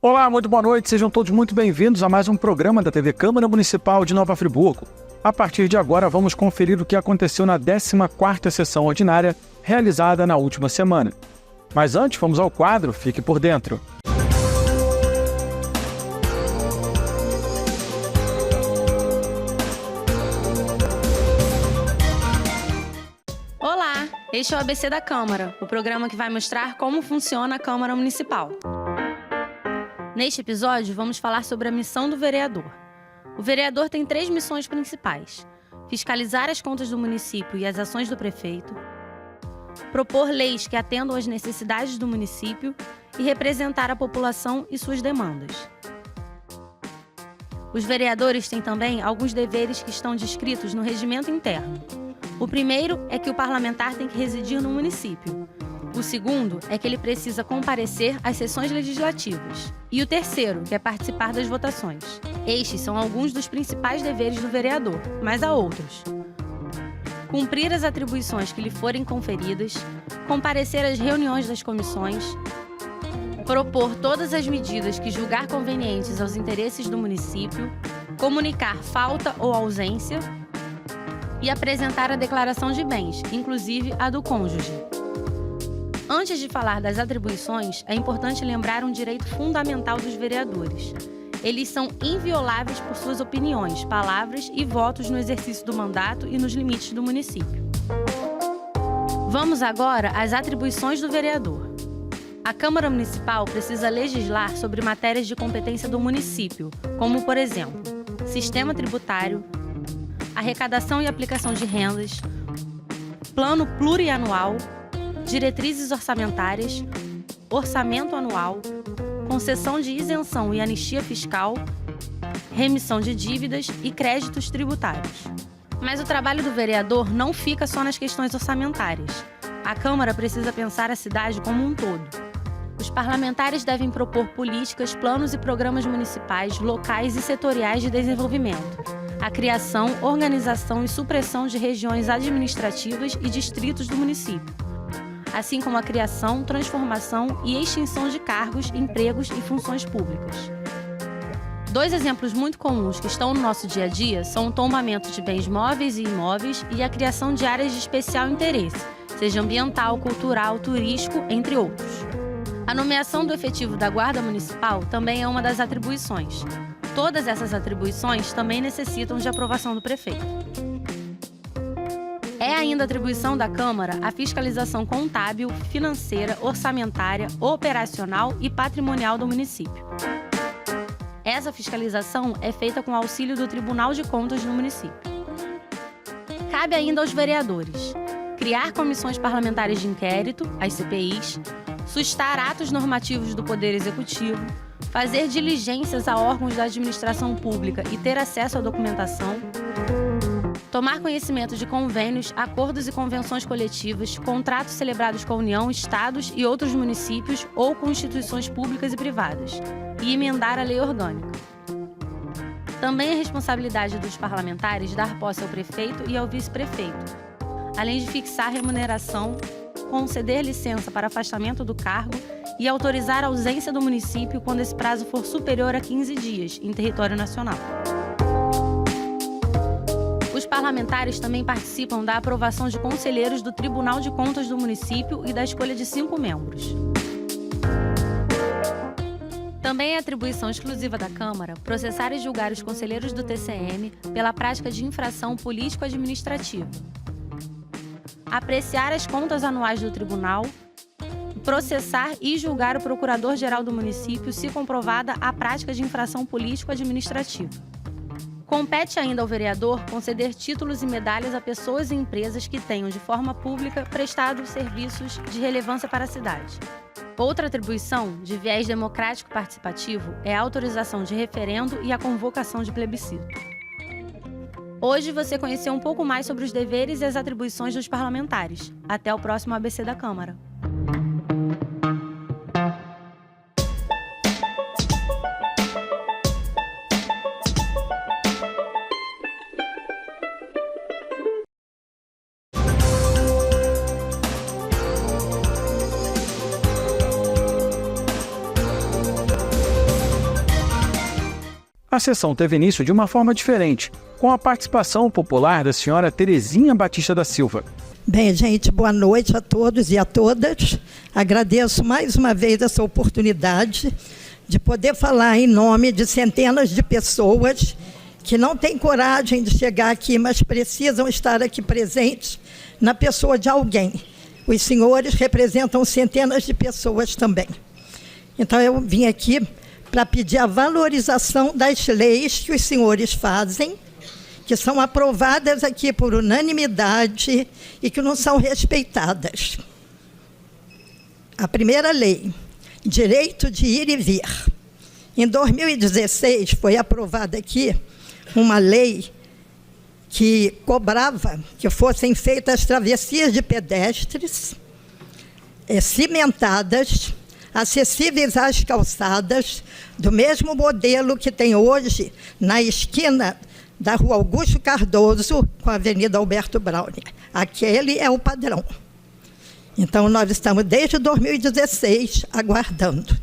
Olá, muito boa noite, sejam todos muito bem-vindos a mais um programa da TV Câmara Municipal de Nova Friburgo. A partir de agora, vamos conferir o que aconteceu na 14ª sessão ordinária, realizada na última semana. Mas antes, vamos ao quadro Fique por Dentro. Olá, este é o ABC da Câmara, o programa que vai mostrar como funciona a Câmara Municipal. Neste episódio, vamos falar sobre a missão do vereador. O vereador tem 3 missões principais: fiscalizar as contas do município e as ações do prefeito, propor leis que atendam às necessidades do município e representar a população e suas demandas. Os vereadores têm também alguns deveres que estão descritos no regimento interno. O primeiro é que o parlamentar tem que residir no município. O segundo é que ele precisa comparecer às sessões legislativas. E o terceiro, que é participar das votações. Estes são alguns dos principais deveres do vereador, mas há outros: cumprir as atribuições que lhe forem conferidas, comparecer às reuniões das comissões, propor todas as medidas que julgar convenientes aos interesses do município, comunicar falta ou ausência e apresentar a declaração de bens, inclusive a do cônjuge. Antes de falar das atribuições, é importante lembrar um direito fundamental dos vereadores. Eles são invioláveis por suas opiniões, palavras e votos no exercício do mandato e nos limites do município. Vamos agora às atribuições do vereador. A Câmara Municipal precisa legislar sobre matérias de competência do município, como, por exemplo, sistema tributário, arrecadação e aplicação de rendas, plano plurianual, diretrizes orçamentárias, orçamento anual, concessão de isenção e anistia fiscal, remissão de dívidas e créditos tributários. Mas o trabalho do vereador não fica só nas questões orçamentárias. A Câmara precisa pensar a cidade como um todo. Os parlamentares devem propor políticas, planos e programas municipais, locais e setoriais de desenvolvimento, a criação, organização e supressão de regiões administrativas e distritos do município, assim como a criação, transformação e extinção de cargos, empregos e funções públicas. 2 exemplos muito comuns que estão no nosso dia a dia são o tombamento de bens móveis e imóveis e a criação de áreas de especial interesse, seja ambiental, cultural, turístico, entre outros. A nomeação do efetivo da Guarda Municipal também é uma das atribuições. Todas essas atribuições também necessitam de aprovação do prefeito. É ainda atribuição da Câmara a fiscalização contábil, financeira, orçamentária, operacional e patrimonial do município. Essa fiscalização é feita com auxílio do Tribunal de Contas do município. Cabe ainda aos vereadores criar comissões parlamentares de inquérito, as CPIs, sustar atos normativos do Poder Executivo, fazer diligências a órgãos da administração pública e ter acesso à documentação, tomar conhecimento de convênios, acordos e convenções coletivas, contratos celebrados com a União, Estados e outros municípios ou com instituições públicas e privadas, e emendar a lei orgânica. Também é responsabilidade dos parlamentares dar posse ao prefeito e ao vice-prefeito, além de fixar remuneração, conceder licença para afastamento do cargo e autorizar a ausência do município quando esse prazo for superior a 15 dias em território nacional. Os parlamentares também participam da aprovação de conselheiros do Tribunal de Contas do município e da escolha de 5 membros. Também é atribuição exclusiva da Câmara processar e julgar os conselheiros do TCM pela prática de infração político-administrativa, apreciar as contas anuais do tribunal, processar e julgar o procurador-geral do município se comprovada a prática de infração político-administrativa. Compete ainda ao vereador conceder títulos e medalhas a pessoas e empresas que tenham, de forma pública, prestado serviços de relevância para a cidade. Outra atribuição, de viés democrático participativo, é a autorização de referendo e a convocação de plebiscito. Hoje você conheceu um pouco mais sobre os deveres e as atribuições dos parlamentares. Até o próximo ABC da Câmara. A sessão teve início de uma forma diferente, com a participação popular da senhora Terezinha Batista da Silva. Bem, gente, boa noite a todos e a todas. Agradeço mais uma vez essa oportunidade de poder falar em nome de centenas de pessoas que não têm coragem de chegar aqui, mas precisam estar aqui presentes na pessoa de alguém. Os senhores representam centenas de pessoas também. Então, eu vim aqui para pedir a valorização das leis que os senhores fazem, que são aprovadas aqui por unanimidade e que não são respeitadas. A primeira lei, direito de ir e vir. Em 2016, foi aprovada aqui uma lei que cobrava que fossem feitas travessias de pedestres, cimentadas, acessíveis às calçadas, do mesmo modelo que tem hoje na esquina da Rua Augusto Cardoso com a Avenida Alberto Browne. Aquele é o padrão. Então, nós estamos desde 2016 aguardando.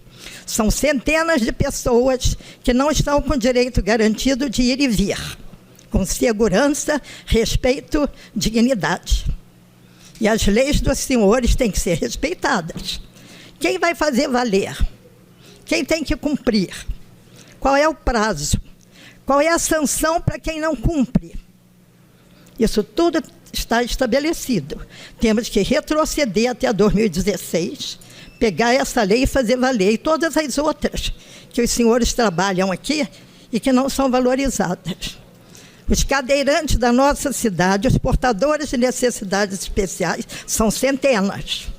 São centenas de pessoas que não estão com direito garantido de ir e vir, com segurança, respeito, dignidade. E as leis dos senhores têm que ser respeitadas. Quem vai fazer valer? Quem tem que cumprir? Qual é o prazo? Qual é a sanção para quem não cumpre? Isso tudo está estabelecido. Temos que retroceder até 2016, pegar essa lei e fazer valer, e todas as outras que os senhores trabalham aqui e que não são valorizadas. Os cadeirantes da nossa cidade, os portadores de necessidades especiais, são centenas.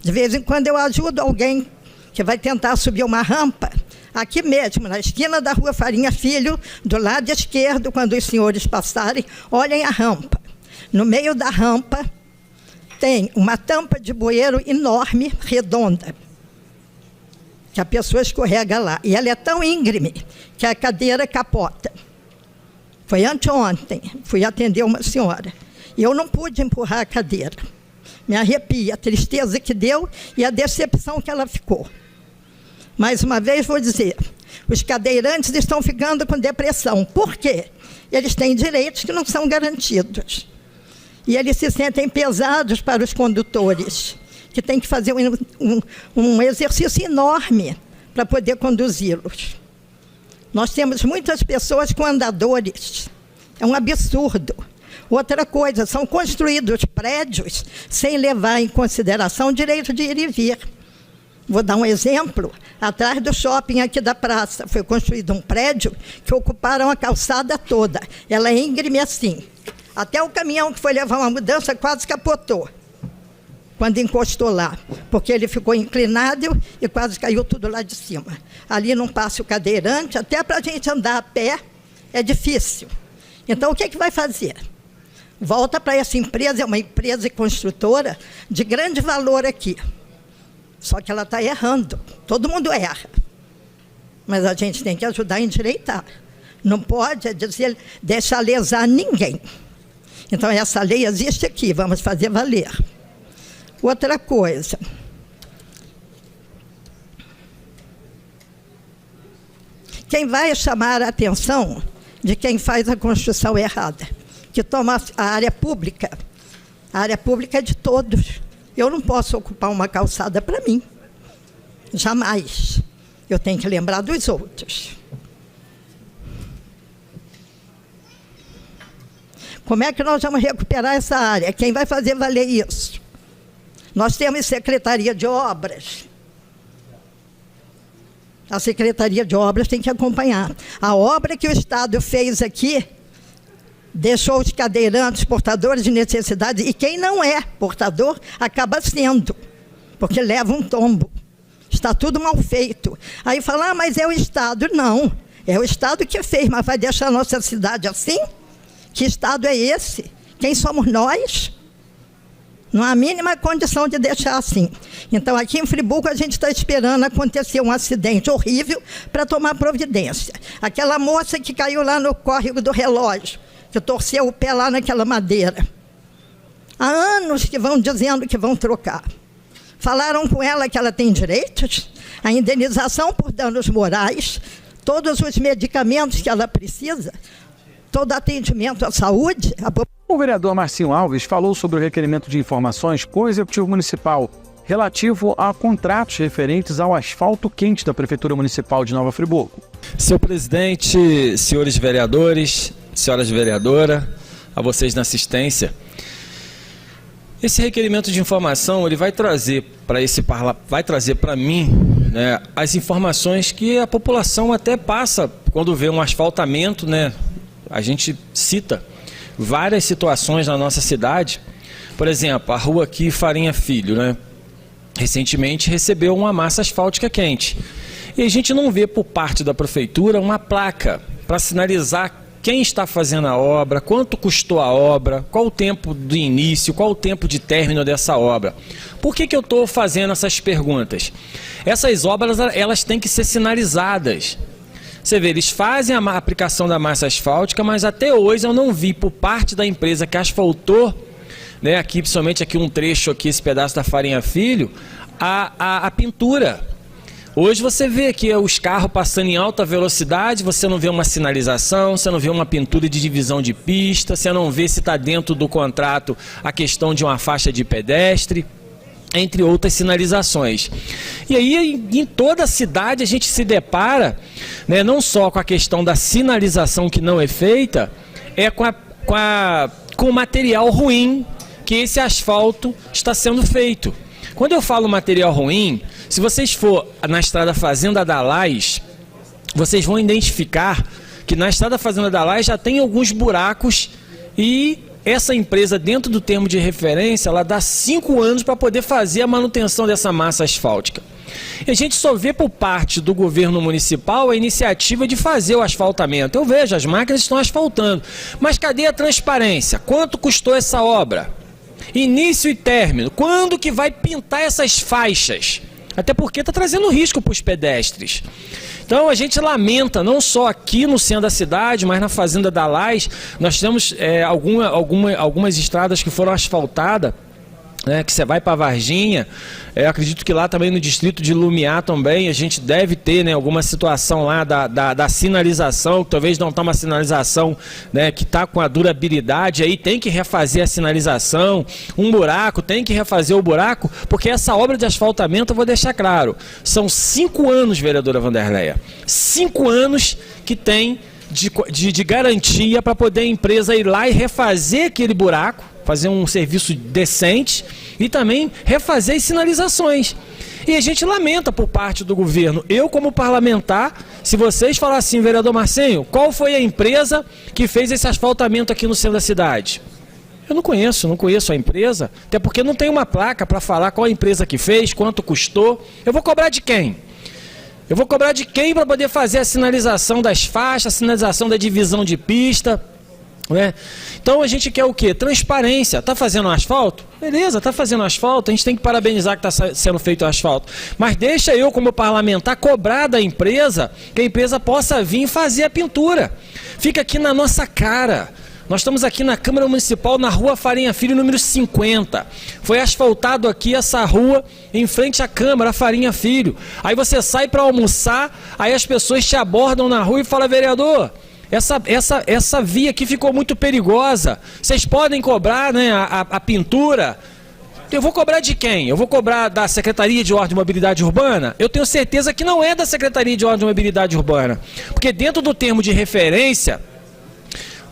De vez em quando eu ajudo alguém que vai tentar subir uma rampa, aqui mesmo, na esquina da Rua Farinha Filho, do lado esquerdo, quando os senhores passarem, olhem a rampa. No meio da rampa tem uma tampa de bueiro enorme, redonda, que a pessoa escorrega lá. E ela é tão íngreme que a cadeira capota. Foi anteontem, fui atender uma senhora, e eu não pude empurrar a cadeira. Me arrepia a tristeza que deu e a decepção que ela ficou. Mais uma vez vou dizer, os cadeirantes estão ficando com depressão. Por quê? Eles têm direitos que não são garantidos. E eles se sentem pesados para os condutores, que têm que fazer um exercício enorme para poder conduzi-los. Nós temos muitas pessoas com andadores. É um absurdo. Outra coisa, são construídos prédios sem levar em consideração o direito de ir e vir. Vou dar um exemplo. Atrás do shopping aqui da praça foi construído um prédio que ocuparam a calçada toda. Ela é íngreme assim. Até o caminhão que foi levar uma mudança quase capotou quando encostou lá, porque ele ficou inclinado e quase caiu tudo lá de cima. Ali não passa o cadeirante, até para a gente andar a pé é difícil. Então, o que vai fazer? Volta para essa empresa, é uma empresa construtora de grande valor aqui. Só que ela está errando. Todo mundo erra. Mas a gente tem que ajudar a endireitar. Não pode deixar lesar ninguém. Então, essa lei existe aqui, vamos fazer valer. Outra coisa. Quem vai chamar a atenção de quem faz a construção errada? Que toma a área pública. A área pública é de todos. Eu não posso ocupar uma calçada para mim. Jamais. Eu tenho que lembrar dos outros. Como é que nós vamos recuperar essa área? Quem vai fazer valer isso? Nós temos Secretaria de Obras. A Secretaria de Obras tem que acompanhar. A obra que o Estado fez aqui deixou os cadeirantes portadores de necessidade, e quem não é portador acaba sendo, porque leva um tombo. Está tudo mal feito. Aí fala, mas é o Estado. Não, é o Estado que fez, mas vai deixar a nossa cidade assim? Que Estado é esse? Quem somos nós? Não há a mínima condição de deixar assim. Então, aqui em Friburgo, a gente está esperando acontecer um acidente horrível para tomar providência. Aquela moça que caiu lá no córrego do relógio, que torceu o pé lá naquela madeira. Há anos que vão dizendo que vão trocar. Falaram com ela que ela tem direitos, a indenização por danos morais, todos os medicamentos que ela precisa, todo atendimento à saúde. O vereador Marcinho Alves falou sobre o requerimento de informações com o Executivo Municipal relativo a contratos referentes ao asfalto quente da Prefeitura Municipal de Nova Friburgo. Senhor presidente, senhores vereadores, senhoras vereadoras, a vocês na assistência, esse requerimento de informação ele vai trazer para mim, né, as informações que a população até passa quando vê um asfaltamento, né? A gente cita várias situações na nossa cidade. Por exemplo, a rua aqui Farinha Filho, né? Recentemente recebeu uma massa asfáltica quente. E a gente não vê por parte da prefeitura uma placa para sinalizar quem está fazendo a obra, quanto custou a obra, qual o tempo do início, qual o tempo de término dessa obra. Por que eu estou fazendo essas perguntas? Essas obras elas têm que ser sinalizadas. Você vê, eles fazem a aplicação da massa asfáltica, mas até hoje eu não vi por parte da empresa que asfaltou, né, aqui, principalmente aqui um trecho, aqui, esse pedaço da Farinha Filho, a pintura. Hoje você vê aqui os carros passando em alta velocidade, você não vê uma sinalização, você não vê uma pintura de divisão de pista, você não vê se está dentro do contrato a questão de uma faixa de pedestre, entre outras sinalizações. E aí, em toda a cidade, a gente se depara, né, não só com a questão da sinalização que não é feita, é com o material ruim que esse asfalto está sendo feito. Quando eu falo material ruim, se vocês for na estrada Fazenda da Lais, vocês vão identificar que na estrada Fazenda da Lais já tem alguns buracos e essa empresa, dentro do termo de referência, ela dá 5 anos para poder fazer a manutenção dessa massa asfáltica. E a gente só vê por parte do governo municipal a iniciativa de fazer o asfaltamento. Eu vejo, as máquinas estão asfaltando, mas cadê a transparência? Quanto custou essa obra? Início e término. Quando que vai pintar essas faixas? Até porque está trazendo risco para os pedestres. Então a gente lamenta, não só aqui no centro da cidade, mas na Fazenda da Lais, nós temos algumas estradas que foram asfaltadas, né, que você vai para Varginha, acredito que lá também no distrito de Lumiar também a gente deve ter, né, alguma situação lá da sinalização, que talvez não está uma sinalização, né, que está com a durabilidade, aí tem que refazer a sinalização, um buraco, tem que refazer o buraco, porque essa obra de asfaltamento, eu vou deixar claro, são 5 anos, vereadora Vanderleia, 5 anos que tem de garantia para poder a empresa ir lá e refazer aquele buraco, fazer um serviço decente e também refazer as sinalizações. E a gente lamenta por parte do governo. Eu, como parlamentar, se vocês falarem assim, vereador Marcinho, qual foi a empresa que fez esse asfaltamento aqui no centro da cidade? Eu não conheço a empresa, até porque não tem uma placa para falar qual a empresa que fez, quanto custou. Eu vou cobrar de quem? Eu vou cobrar de quem para poder fazer a sinalização das faixas, a sinalização da divisão de pista, né? Então a gente quer o quê? Transparência. Está fazendo asfalto? Beleza, está fazendo asfalto, a gente tem que parabenizar que está sendo feito o asfalto. Mas deixa eu, como parlamentar, cobrar da empresa, que a empresa possa vir fazer a pintura. Fica aqui na nossa cara. Nós estamos aqui na Câmara Municipal, na rua Farinha Filho, número 50. Foi asfaltado aqui essa rua, em frente à Câmara, Farinha Filho. Aí você sai para almoçar, aí as pessoas te abordam na rua e falam, vereador, essa via aqui ficou muito perigosa. Vocês podem cobrar, né, a pintura? Eu vou cobrar de quem? Eu vou cobrar da Secretaria de Ordem e Mobilidade Urbana? Eu tenho certeza que não é da Secretaria de Ordem e Mobilidade Urbana. Porque dentro do termo de referência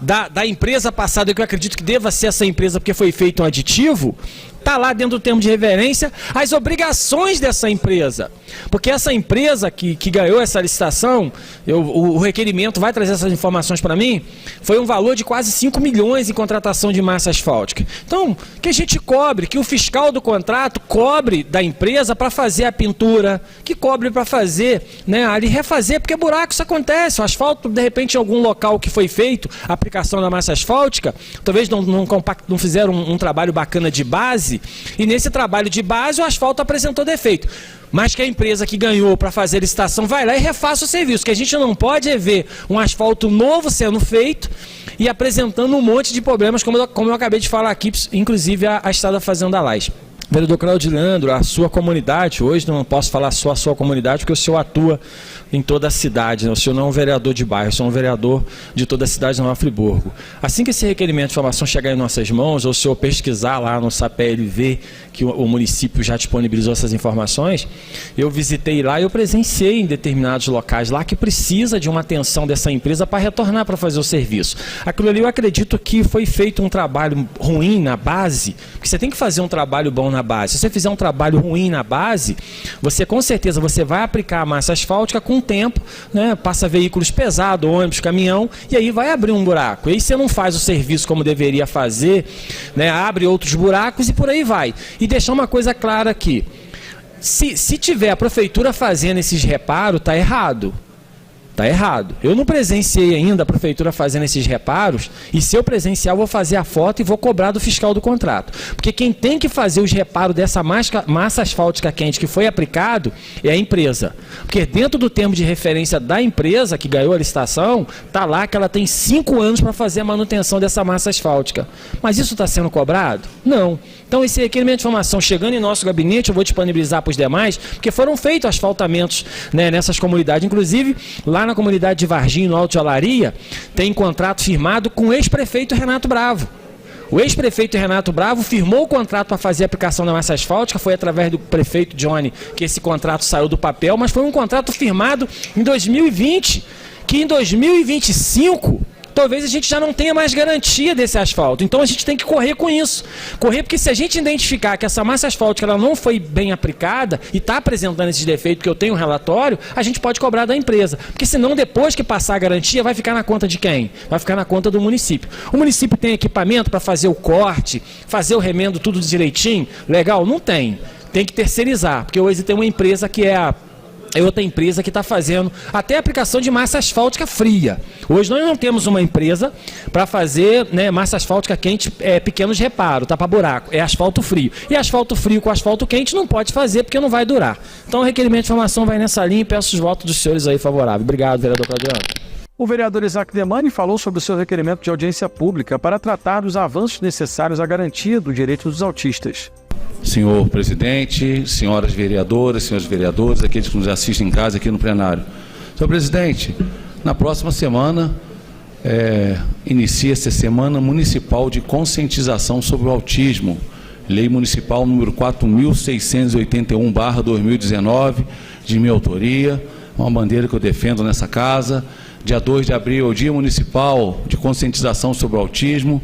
da empresa passada, que eu acredito que deva ser essa empresa porque foi feito um aditivo, está lá dentro do termo de referência as obrigações dessa empresa. Porque essa empresa que ganhou essa licitação, o requerimento vai trazer essas informações para mim, foi um valor de quase 5 milhões em contratação de massa asfáltica. Então, que a gente cobre, que o fiscal do contrato cobre da empresa para fazer a pintura, que cobre para fazer, né, ali refazer, porque buraco isso acontece, o asfalto, de repente, em algum local que foi feito, a aplicação da massa asfáltica, talvez não fizeram um trabalho bacana de base, e nesse trabalho de base o asfalto apresentou defeito. Mas que a empresa que ganhou para fazer a licitação vai lá e refaça o serviço. Que a gente não pode é ver um asfalto novo sendo feito e apresentando um monte de problemas, como eu acabei de falar aqui, inclusive a estrada Fazenda Lais. Vereador Claudio Leandro, a sua comunidade, hoje não posso falar só a sua comunidade, porque o senhor atua em toda a cidade, né? O senhor não é um vereador de bairro, o senhor é um vereador de toda a cidade de Nova Friburgo. Assim que esse requerimento de informação chegar em nossas mãos, ou o senhor pesquisar lá no SAPEL e ver que o município já disponibilizou essas informações, eu visitei lá e eu presenciei em determinados locais lá que precisa de uma atenção dessa empresa para retornar para fazer o serviço. Aquilo ali eu acredito que foi feito um trabalho ruim na base, porque você tem que fazer um trabalho bom na base. Se você fizer um trabalho ruim na base, você com certeza você vai aplicar a massa asfáltica com o tempo, né? Passa veículos pesados, ônibus, caminhão, e aí vai abrir um buraco. E aí você não faz o serviço como deveria fazer, né? Abre outros buracos e por aí vai. E deixar uma coisa clara aqui, se tiver a prefeitura fazendo esses reparos, está errado. Está errado. Eu não presenciei ainda a prefeitura fazendo esses reparos, e se eu presenciar, eu vou fazer a foto e vou cobrar do fiscal do contrato. Porque quem tem que fazer os reparos dessa massa asfáltica quente que foi aplicado é a empresa. Porque dentro do termo de referência da empresa que ganhou a licitação, está lá que ela tem 5 anos para fazer a manutenção dessa massa asfáltica. Mas isso está sendo cobrado? Não. Então, esse requerimento de informação chegando em nosso gabinete, eu vou disponibilizar para os demais, porque foram feitos asfaltamentos, né, nessas comunidades. Inclusive, lá na comunidade de Varginha, no Alto de Olaria, tem contrato firmado com o ex-prefeito Renato Bravo. O ex-prefeito Renato Bravo firmou o contrato para fazer a aplicação da massa asfáltica, foi através do prefeito Johnny que esse contrato saiu do papel, mas foi um contrato firmado em 2020, que em 2025... talvez a gente já não tenha mais garantia desse asfalto. Então a gente tem que correr com isso. Correr porque se a gente identificar que essa massa asfáltica ela não foi bem aplicada e está apresentando esses defeitos, que eu tenho um relatório, a gente pode cobrar da empresa. Porque senão depois que passar a garantia vai ficar na conta de quem? Vai ficar na conta do município. O município tem equipamento para fazer o corte, fazer o remendo tudo direitinho? Legal? Não tem. Tem que terceirizar. Porque hoje tem uma empresa que é outra empresa que está fazendo até a aplicação de massa asfáltica fria. Hoje nós não temos uma empresa para fazer, né, massa asfáltica quente, pequenos reparos, tapa-buraco, é asfalto frio. E asfalto frio com asfalto quente não pode fazer porque não vai durar. Então o requerimento de informação vai nessa linha e peço os votos dos senhores aí favoráveis. Obrigado, vereador Claudiano. O vereador Isaac Demani falou sobre o seu requerimento de audiência pública para tratar dos avanços necessários à garantia do direito dos autistas. Senhor presidente, senhoras vereadoras, senhores vereadores, aqueles que nos assistem em casa aqui no plenário. Senhor presidente, na próxima semana inicia-se a Semana Municipal de Conscientização sobre o Autismo, Lei Municipal número 4.681/2019, de minha autoria, uma bandeira que eu defendo nessa casa. Dia 2 de abril é o Dia Municipal de Conscientização sobre o Autismo,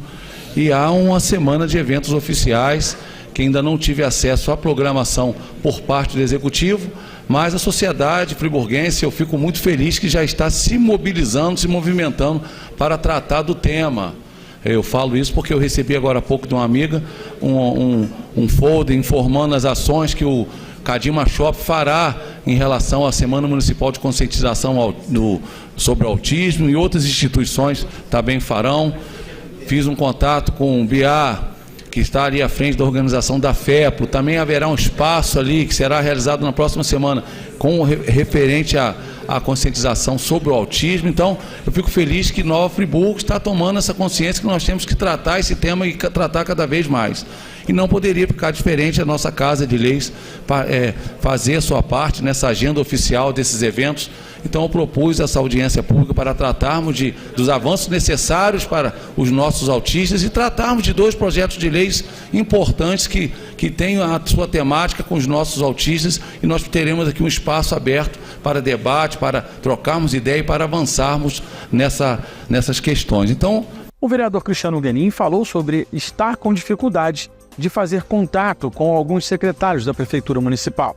e há uma semana de eventos oficiais que ainda não tive acesso à programação por parte do Executivo, mas a sociedade friburguense, eu fico muito feliz que já está se mobilizando, se movimentando para tratar do tema. Eu falo isso porque eu recebi agora há pouco de uma amiga um folder informando as ações que o Cadima Shop fará em relação à Semana Municipal de Conscientização sobre o Autismo, e outras instituições também farão. Fiz um contato com o BIA, que está ali à frente da organização da FEPLO. Também haverá um espaço ali que será realizado na próxima semana com referente à conscientização sobre o autismo. Então, eu fico feliz que Nova Friburgo está tomando essa consciência que nós temos que tratar esse tema e tratar cada vez mais. E não poderia ficar diferente a nossa Casa de Leis fazer a sua parte nessa agenda oficial desses eventos. Então eu propus essa audiência pública para tratarmos dos avanços necessários para os nossos autistas e tratarmos de 2 projetos de leis importantes que têm a sua temática com os nossos autistas, e nós teremos aqui um espaço aberto para debate, para trocarmos ideia e para avançarmos nessas questões. Então, o vereador Cristiano Guenin falou sobre estar com dificuldade de fazer contato com alguns secretários da Prefeitura Municipal.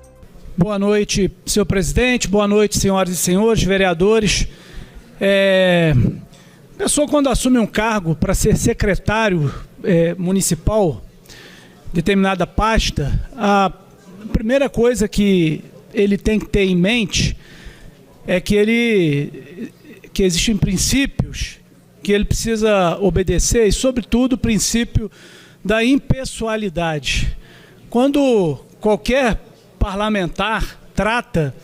Boa noite, senhor presidente, boa noite, senhoras e senhores vereadores. A pessoa, quando assume um cargo para ser secretário municipal, determinada pasta, a primeira coisa que ele tem que ter em mente é que existem princípios que ele precisa obedecer, e sobretudo o princípio da impessoalidade. Quando qualquer parlamentar trata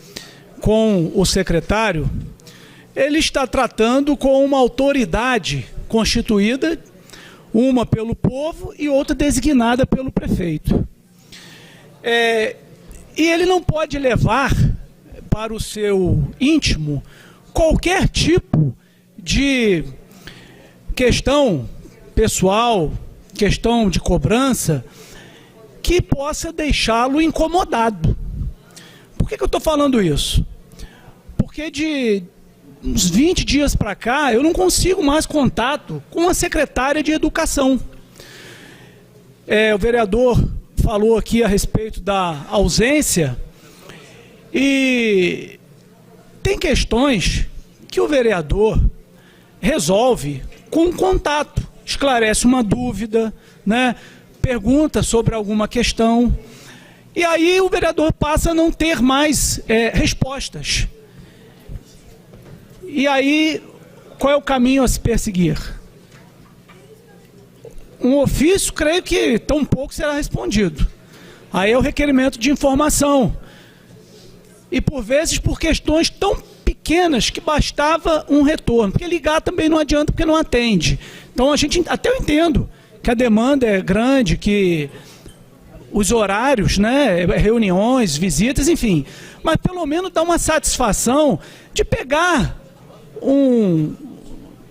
com o secretário, ele está tratando com uma autoridade constituída, uma pelo povo e outra designada pelo prefeito. E ele não pode levar para o seu íntimo qualquer tipo de questão pessoal, questão de cobrança, que possa deixá-lo incomodado. Por que eu estou falando isso? Porque de uns 20 dias para cá, eu não consigo mais contato com a secretária de Educação. O vereador falou aqui a respeito da ausência, e tem questões que o vereador resolve com contato, esclarece uma dúvida, né? Pergunta sobre alguma questão, e aí o vereador passa a não ter mais respostas. E aí, qual é o caminho a se perseguir? Um ofício, creio que tão pouco será respondido. Aí é o requerimento de informação. E por vezes por questões tão pequenas que bastava um retorno. Porque ligar também não adianta, porque não atende. Então até eu entendo que a demanda é grande, que os horários, né, reuniões, visitas, enfim. Mas pelo menos dá uma satisfação de pegar um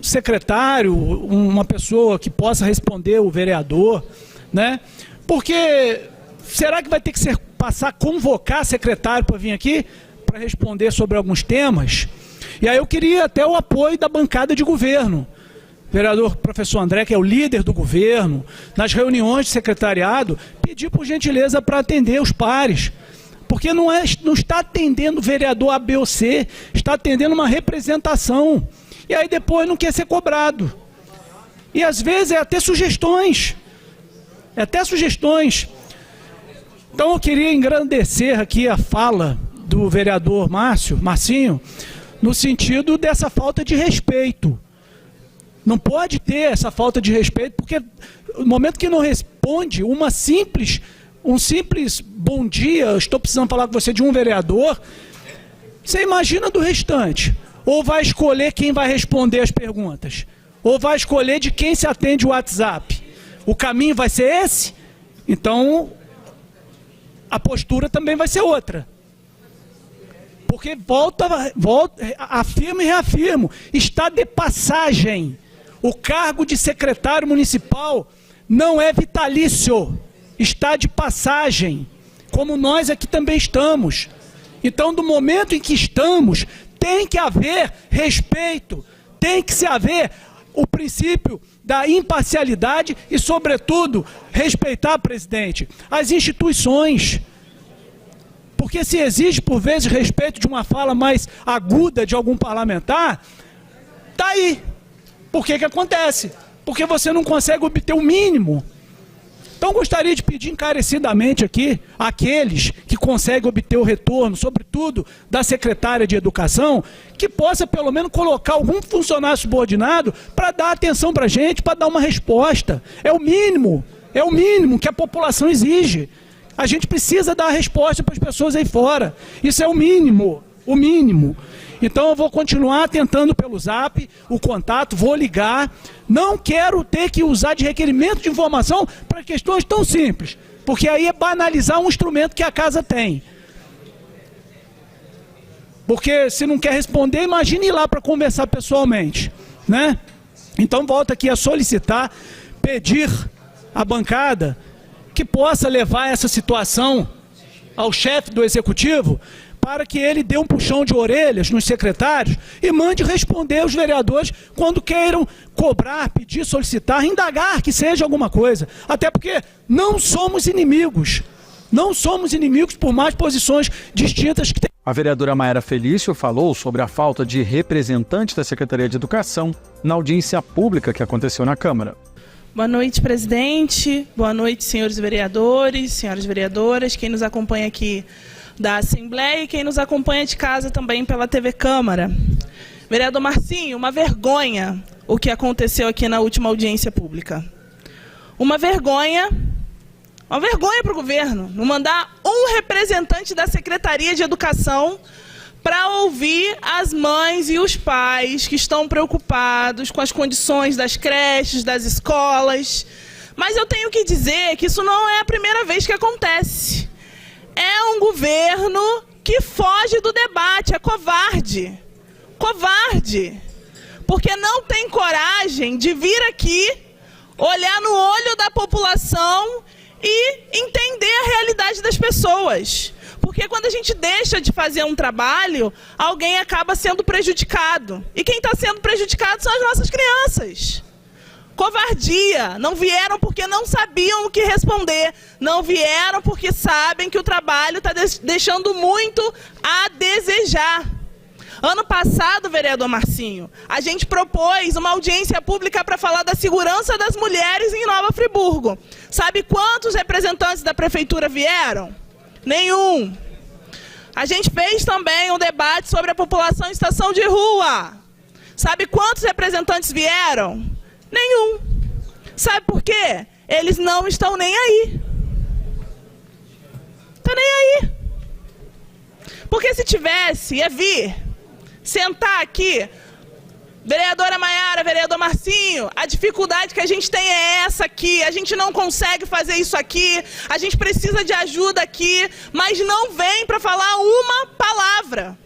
secretário, uma pessoa que possa responder o vereador, né? Porque será que vai ter que passar a convocar secretário para vir aqui para responder sobre alguns temas? E aí eu queria até o apoio da bancada de governo. O vereador professor André, que é o líder do governo, nas reuniões de secretariado, pedir por gentileza para atender os pares. Porque não está atendendo o vereador A, B ou C, está atendendo uma representação. E aí depois não quer ser cobrado. E às vezes é até sugestões. Então eu queria engrandecer aqui a fala do vereador Marcinho, no sentido dessa falta de respeito. Não pode ter essa falta de respeito, porque no momento que não responde um simples bom dia, estou precisando falar com você, de um vereador, você imagina do restante. Ou vai escolher quem vai responder as perguntas, ou vai escolher de quem se atende o WhatsApp. O caminho vai ser esse? Então, a postura também vai ser outra. Porque afirmo e reafirmo, está de passagem. O cargo de secretário municipal não é vitalício, está de passagem, como nós aqui também estamos. Então, do momento em que estamos, tem que haver respeito, tem que se haver o princípio da imparcialidade e, sobretudo, respeitar, presidente, as instituições. Porque se exige, por vezes, respeito de uma fala mais aguda de algum parlamentar, está aí. Por que acontece? Porque você não consegue obter o mínimo. Então gostaria de pedir encarecidamente aqui àqueles que conseguem obter o retorno, sobretudo da secretária de Educação, que possa pelo menos colocar algum funcionário subordinado para dar atenção para a gente, para dar uma resposta. É o mínimo que a população exige. A gente precisa dar a resposta para as pessoas aí fora. Isso é o mínimo. Então eu vou continuar tentando pelo Zap o contato, vou ligar. Não quero ter que usar de requerimento de informação para questões tão simples, porque aí é banalizar um instrumento que a casa tem. Porque se não quer responder, imagine ir lá para conversar pessoalmente, né? Então volto aqui a solicitar, pedir à bancada que possa levar essa situação ao chefe do executivo, para que ele dê um puxão de orelhas nos secretários e mande responder os vereadores quando queiram cobrar, pedir, solicitar, indagar que seja alguma coisa. Até porque não somos inimigos. Não somos inimigos por mais posições distintas que tem. A vereadora Mayara Felício falou sobre a falta de representante da Secretaria de Educação na audiência pública que aconteceu na Câmara. Boa noite, presidente. Boa noite, senhores vereadores, senhoras vereadoras, quem nos acompanha aqui da Assembleia e quem nos acompanha de casa também pela TV Câmara. Vereador Marcinho, uma vergonha o que aconteceu aqui na última audiência pública. Uma vergonha para o governo, não mandar um representante da Secretaria de Educação para ouvir as mães e os pais que estão preocupados com as condições das creches, das escolas. Mas eu tenho que dizer que isso não é a primeira vez que acontece. é um governo que foge do debate, é covarde. Covarde. Porque não tem coragem de vir aqui, olhar no olho da população e entender a realidade das pessoas. Porque quando a gente deixa de fazer um trabalho, alguém acaba sendo prejudicado. E quem está sendo prejudicado são as nossas crianças. Covardia. Não vieram porque não sabiam o que responder. Não vieram porque sabem que o trabalho está deixando muito a desejar. Ano passado, vereador Marcinho, a gente propôs uma audiência pública para falar da segurança das mulheres em Nova Friburgo. Sabe quantos representantes da prefeitura vieram? Nenhum. A gente fez também um debate sobre a população em situação de rua. Sabe quantos representantes vieram? Nenhum. Sabe por quê? Eles não estão nem aí. Está nem aí. Porque se tivesse, ia vir, sentar aqui, vereadora Maiara, vereador Marcinho, a dificuldade que a gente tem é essa aqui, a gente não consegue fazer isso aqui, a gente precisa de ajuda aqui, mas não vem para falar uma palavra.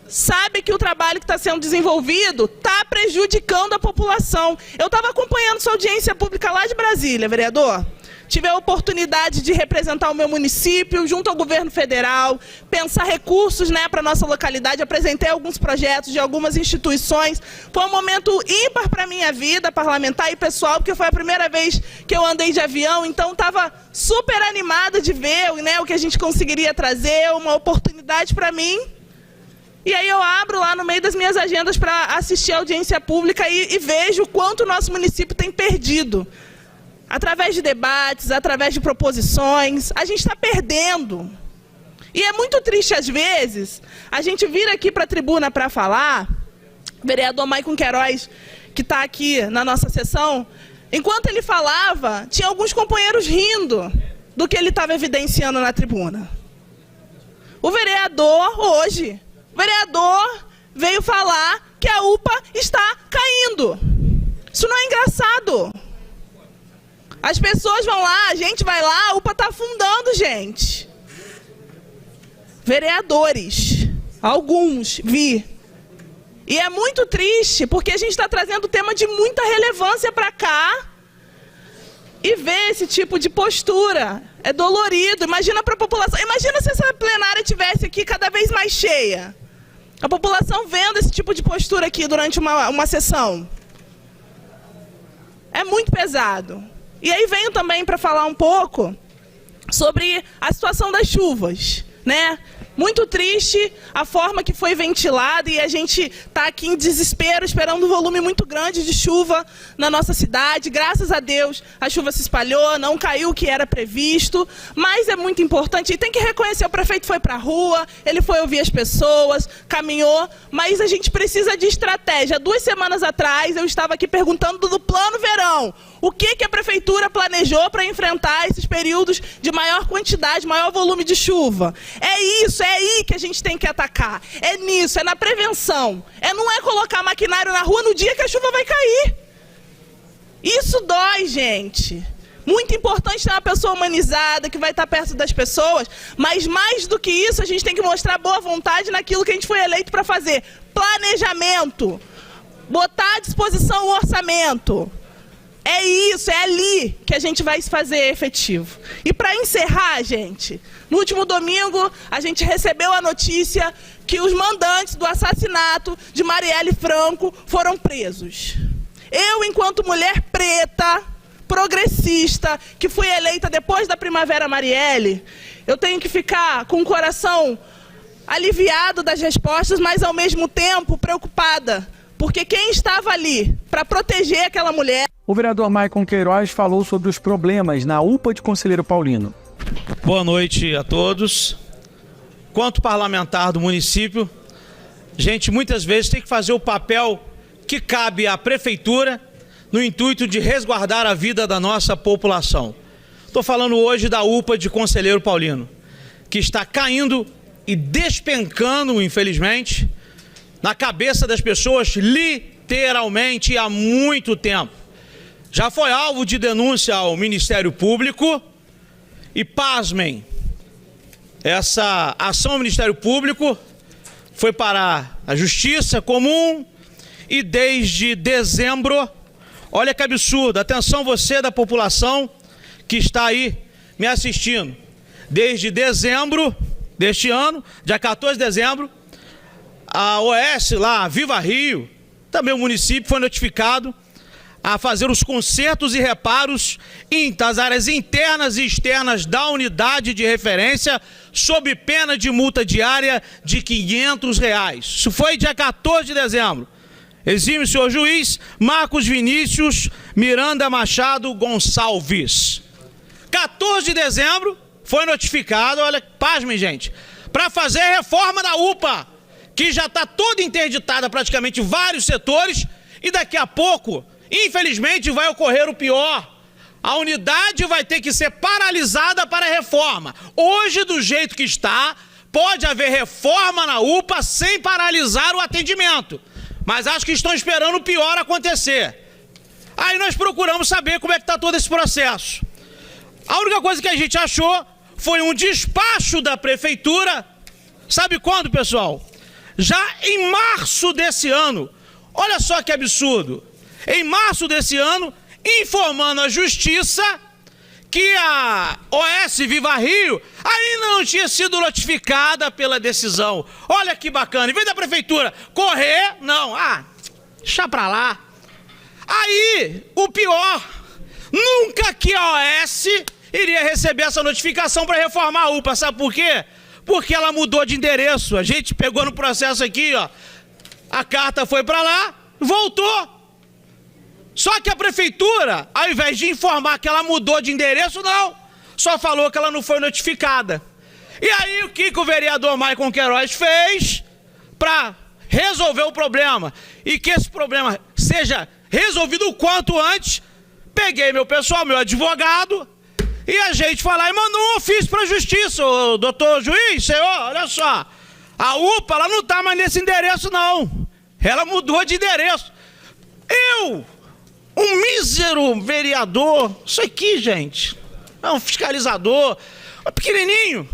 Sabe que o trabalho que está sendo desenvolvido está prejudicando a população. Eu estava acompanhando sua audiência pública lá de Brasília, vereador. Tive a oportunidade de representar o meu município junto ao governo federal, pensar recursos, para a nossa localidade, apresentei alguns projetos de algumas instituições. Foi um momento ímpar para a minha vida parlamentar e pessoal, porque foi a primeira vez que eu andei de avião, então estava super animada de ver o que a gente conseguiria trazer, uma oportunidade para mim. E aí eu abro lá no meio das minhas agendas para assistir a audiência pública e vejo o quanto o nosso município tem perdido. Através de debates, através de proposições, a gente está perdendo. E é muito triste, às vezes, a gente vir aqui para a tribuna para falar, o vereador Maicon Queiroz, que está aqui na nossa sessão, enquanto ele falava, tinha alguns companheiros rindo do que ele estava evidenciando na tribuna. O vereador, hoje, veio falar que a UPA está caindo. Isso não é engraçado. As pessoas vão lá, a gente vai lá, a UPA está afundando, gente. Vereadores, alguns, vi. E é muito triste, porque a gente está trazendo tema de muita relevância para cá e ver esse tipo de postura. É dolorido, imagina para a população. Imagina se essa plenária estivesse aqui cada vez mais cheia. A população vendo esse tipo de postura aqui durante uma sessão. É muito pesado. E aí venho também para falar um pouco sobre a situação das chuvas, Muito triste a forma que foi ventilada e a gente está aqui em desespero, esperando um volume muito grande de chuva na nossa cidade. Graças a Deus a chuva se espalhou, não caiu o que era previsto, mas é muito importante. E tem que reconhecer, o prefeito foi para a rua, ele foi ouvir as pessoas, caminhou, mas a gente precisa de estratégia. 2 semanas atrás eu estava aqui perguntando do plano verão. O que a prefeitura planejou para enfrentar esses períodos de maior quantidade, maior volume de chuva? É isso, é aí que a gente tem que atacar. É nisso, é na prevenção. Não é colocar maquinário na rua no dia que a chuva vai cair. Isso dói, gente. Muito importante ter uma pessoa humanizada, que vai estar perto das pessoas, mas mais do que isso, a gente tem que mostrar boa vontade naquilo que a gente foi eleito para fazer. Planejamento. Botar à disposição o orçamento. É isso, é ali que a gente vai fazer efetivo. E para encerrar, gente, no último domingo a gente recebeu a notícia que os mandantes do assassinato de Marielle Franco foram presos. Eu, enquanto mulher preta, progressista, que fui eleita depois da Primavera Marielle, eu tenho que ficar com o coração aliviado das respostas, mas ao mesmo tempo preocupada, porque quem estava ali para proteger aquela mulher... O vereador Maicon Queiroz falou sobre os problemas na UPA de Conselheiro Paulino. Boa noite a todos. Quanto parlamentar do município, a gente muitas vezes tem que fazer o papel que cabe à prefeitura no intuito de resguardar a vida da nossa população. Estou falando hoje da UPA de Conselheiro Paulino, que está caindo e despencando, infelizmente, na cabeça das pessoas, literalmente, há muito tempo. Já foi alvo de denúncia ao Ministério Público e, pasmem, essa ação do Ministério Público foi para a Justiça Comum e desde dezembro, olha que absurdo, atenção você da população que está aí me assistindo, desde dezembro deste ano, dia 14 de dezembro, a OS lá, Viva Rio, também o município foi notificado a fazer os consertos e reparos das áreas internas e externas da unidade de referência sob pena de multa diária de R$ 500. Isso foi dia 14 de dezembro. Exime o senhor juiz Marcos Vinícius Miranda Machado Gonçalves. 14 de dezembro foi notificado, olha, pasmem gente, para fazer a reforma da UPA, que já está toda interditada praticamente em vários setores e daqui a pouco, infelizmente, vai ocorrer o pior. A unidade vai ter que ser paralisada para a reforma. Hoje, do jeito que está, pode haver reforma na UPA sem paralisar o atendimento. Mas acho que estão esperando o pior acontecer. Aí nós procuramos saber como é que está todo esse processo. A única coisa que a gente achou foi um despacho da prefeitura. Sabe quando, pessoal? Já em março desse ano. Olha só que absurdo. Em março desse ano, informando a Justiça que a OS Viva Rio ainda não tinha sido notificada pela decisão. Olha que bacana, em vez da prefeitura correr, não, deixa pra lá. Aí, o pior, nunca que a OS iria receber essa notificação para reformar a UPA, sabe por quê? Porque ela mudou de endereço, a gente pegou no processo aqui, ó, a carta foi para lá, voltou. Só que a prefeitura, ao invés de informar que ela mudou de endereço, não. Só falou que ela não foi notificada. E aí o que o vereador Maicon Queiroz fez para resolver o problema? E que esse problema seja resolvido o quanto antes, peguei meu pessoal, meu advogado, e a gente foi lá e mandou um ofício para a Justiça. Ô, doutor juiz, senhor, olha só. A UPA, ela não está mais nesse endereço, não. Ela mudou de endereço. Um mísero vereador, isso aqui, gente, é um fiscalizador, pequenininho,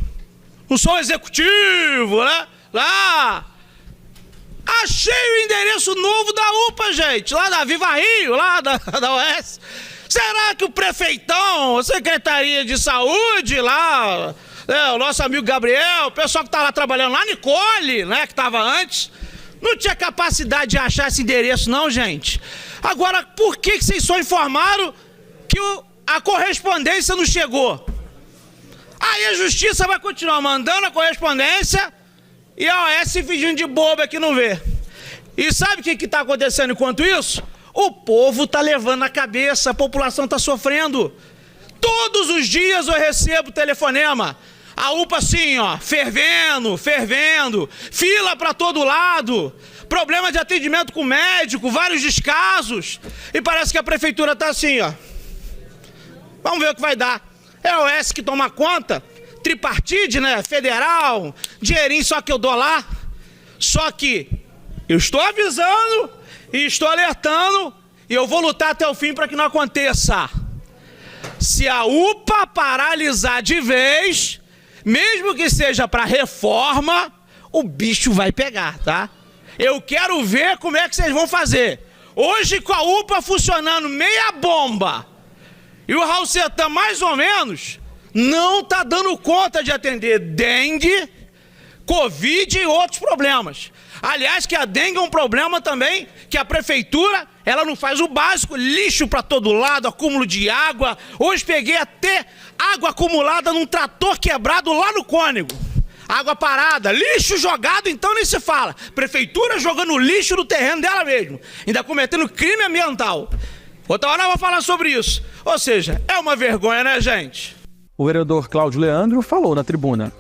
não sou executivo, né? Lá, achei o endereço novo da UPA, gente, lá da Viva Rio, lá da OS. Será que o prefeitão, a Secretaria de Saúde, lá, o nosso amigo Gabriel, o pessoal que tá lá trabalhando lá, Nicole, né, que estava antes, não tinha capacidade de achar esse endereço, não, gente? Agora, por que vocês só informaram que a correspondência não chegou? Aí a Justiça vai continuar mandando a correspondência e a OS fingindo de boba que não vê. E sabe o que está acontecendo enquanto isso? O povo está levando na cabeça, a população está sofrendo. Todos os dias eu recebo telefonema. A UPA assim, ó, fervendo, fila para todo lado, problema de atendimento com médico, vários descasos, e parece que a prefeitura está assim, ó. Vamos ver o que vai dar. É a OS que toma conta, tripartite, né, federal, dinheirinho só que eu dou lá. Só que eu estou avisando e estou alertando e eu vou lutar até o fim para que não aconteça. Se a UPA paralisar de vez, mesmo que seja para reforma, o bicho vai pegar, tá? Eu quero ver como é que vocês vão fazer. Hoje, com a UPA funcionando meia bomba e o Raucetan mais ou menos, não está dando conta de atender dengue, Covid e outros problemas. Aliás, que a dengue é um problema também, que a prefeitura, ela não faz o básico, lixo para todo lado, acúmulo de água. Hoje peguei até água acumulada num trator quebrado lá no Cônego. Água parada, lixo jogado, então nem se fala. Prefeitura jogando lixo no terreno dela mesmo, ainda cometendo crime ambiental. Outra hora eu vou falar sobre isso. Ou seja, é uma vergonha, né, gente? O vereador Cláudio Leandro falou na tribuna.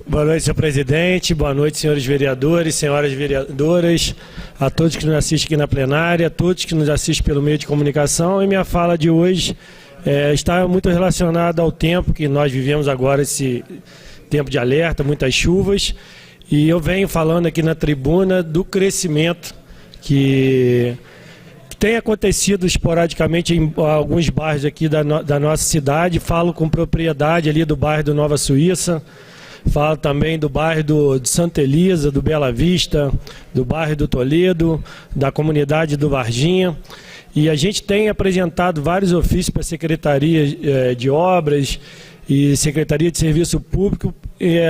Boa noite, senhor presidente, boa noite, senhores vereadores, senhoras vereadoras, a todos que nos assistem aqui na plenária, a todos que nos assistem pelo meio de comunicação. E minha fala de hoje está muito relacionada ao tempo que nós vivemos agora, esse tempo de alerta, muitas chuvas, e eu venho falando aqui na tribuna do crescimento que tem acontecido esporadicamente em alguns bairros aqui da nossa cidade. Falo com propriedade ali do bairro do Nova Suíça, falo também do bairro de Santa Elisa, do Bela Vista, do bairro do Toledo, da comunidade do Varginha. E a gente tem apresentado vários ofícios para a Secretaria de Obras e Secretaria de Serviço Público.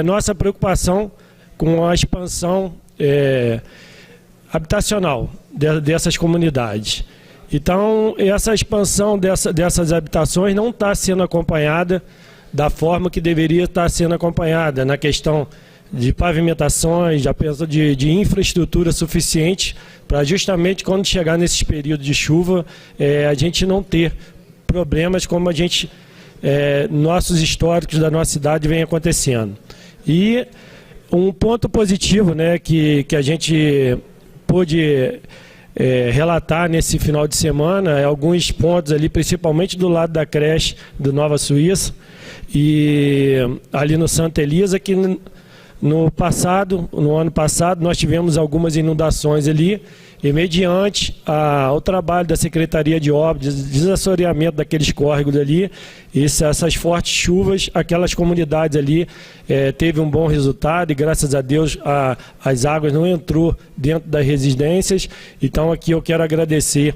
Nossa preocupação com a expansão habitacional dessas comunidades. Então, essa expansão dessas habitações não está sendo acompanhada da forma que deveria estar sendo acompanhada, na questão de pavimentações, de infraestrutura suficiente para justamente quando chegar nesses períodos de chuva, a gente não ter problemas como nossos históricos da nossa cidade vem acontecendo. E um ponto positivo, né, que a gente pôde relatar nesse final de semana alguns pontos ali, principalmente do lado da creche do Nova Suíça e ali no Santa Elisa, que no ano passado, nós tivemos algumas inundações ali, e mediante o trabalho da Secretaria de Obras, desassoreamento daqueles córregos ali, essas fortes chuvas, aquelas comunidades ali teve um bom resultado e graças a Deus as águas não entrou dentro das residências. Então aqui eu quero agradecer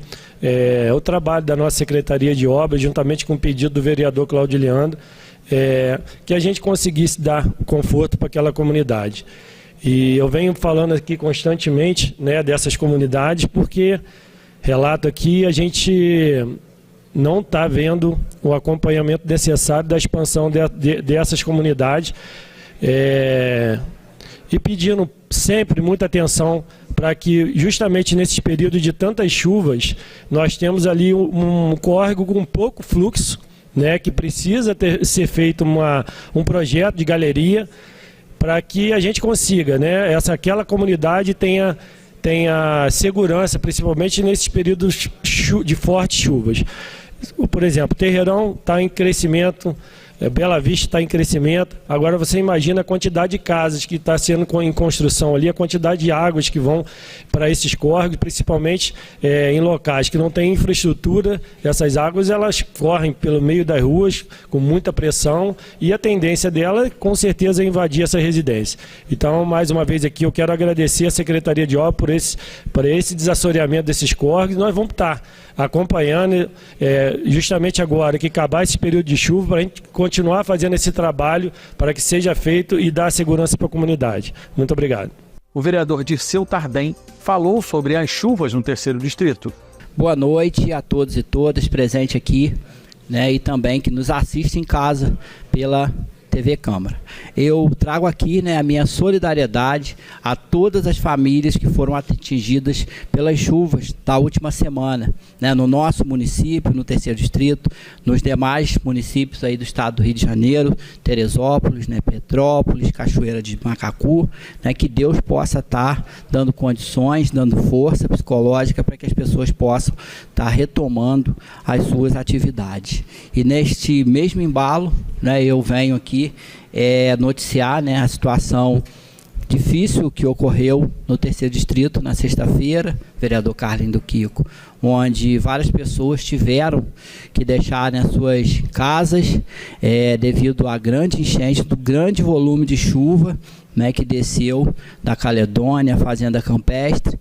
o trabalho da nossa Secretaria de Obras, juntamente com o pedido do vereador Cláudio Leandro, que a gente conseguisse dar conforto para aquela comunidade. E eu venho falando aqui constantemente, né, dessas comunidades, porque, relato aqui, a gente não está vendo o acompanhamento necessário da expansão dessas comunidades, e pedindo sempre muita atenção para que, justamente nesses períodos de tantas chuvas, nós temos ali um córrego com pouco fluxo, né, que precisa ser feito um projeto de galeria para que a gente consiga, né, aquela comunidade tenha segurança, principalmente nesses períodos de fortes chuvas. Por exemplo, Terreirão está em crescimento, Bela Vista está em crescimento. Agora você imagina a quantidade de casas que está sendo em construção ali, a quantidade de águas que vão para esses córregos, principalmente em locais que não tem infraestrutura. Essas águas elas correm pelo meio das ruas com muita pressão e a tendência dela com certeza é invadir essa residência. Então, mais uma vez aqui eu quero agradecer a Secretaria de Obras por esse desassoreamento desses córregos. Nós vamos estar acompanhando justamente agora que acabar esse período de chuva para a gente continuar fazendo esse trabalho para que seja feito e dar segurança para a comunidade. Muito obrigado. O vereador Dirceu Tardem falou sobre as chuvas no terceiro distrito. Boa noite a todos e todas presentes aqui, né, e também que nos assistem em casa pela TV Câmara. Eu trago aqui, né, a minha solidariedade a todas as famílias que foram atingidas pelas chuvas da última semana, né, no nosso município, no terceiro distrito, nos demais municípios aí do estado do Rio de Janeiro, Teresópolis, né, Petrópolis, Cachoeira de Macacu, né, que Deus possa estar dando condições, dando força psicológica para que as pessoas possam estar retomando as suas atividades. E neste mesmo embalo, né, eu venho aqui noticiar, né, a situação difícil que ocorreu no terceiro distrito na sexta-feira, vereador Carlinhos do Kiko, onde várias pessoas tiveram que deixar, né, suas casas devido à grande enchente, do grande volume de chuva, né, que desceu da Caledônia, Fazenda Campestre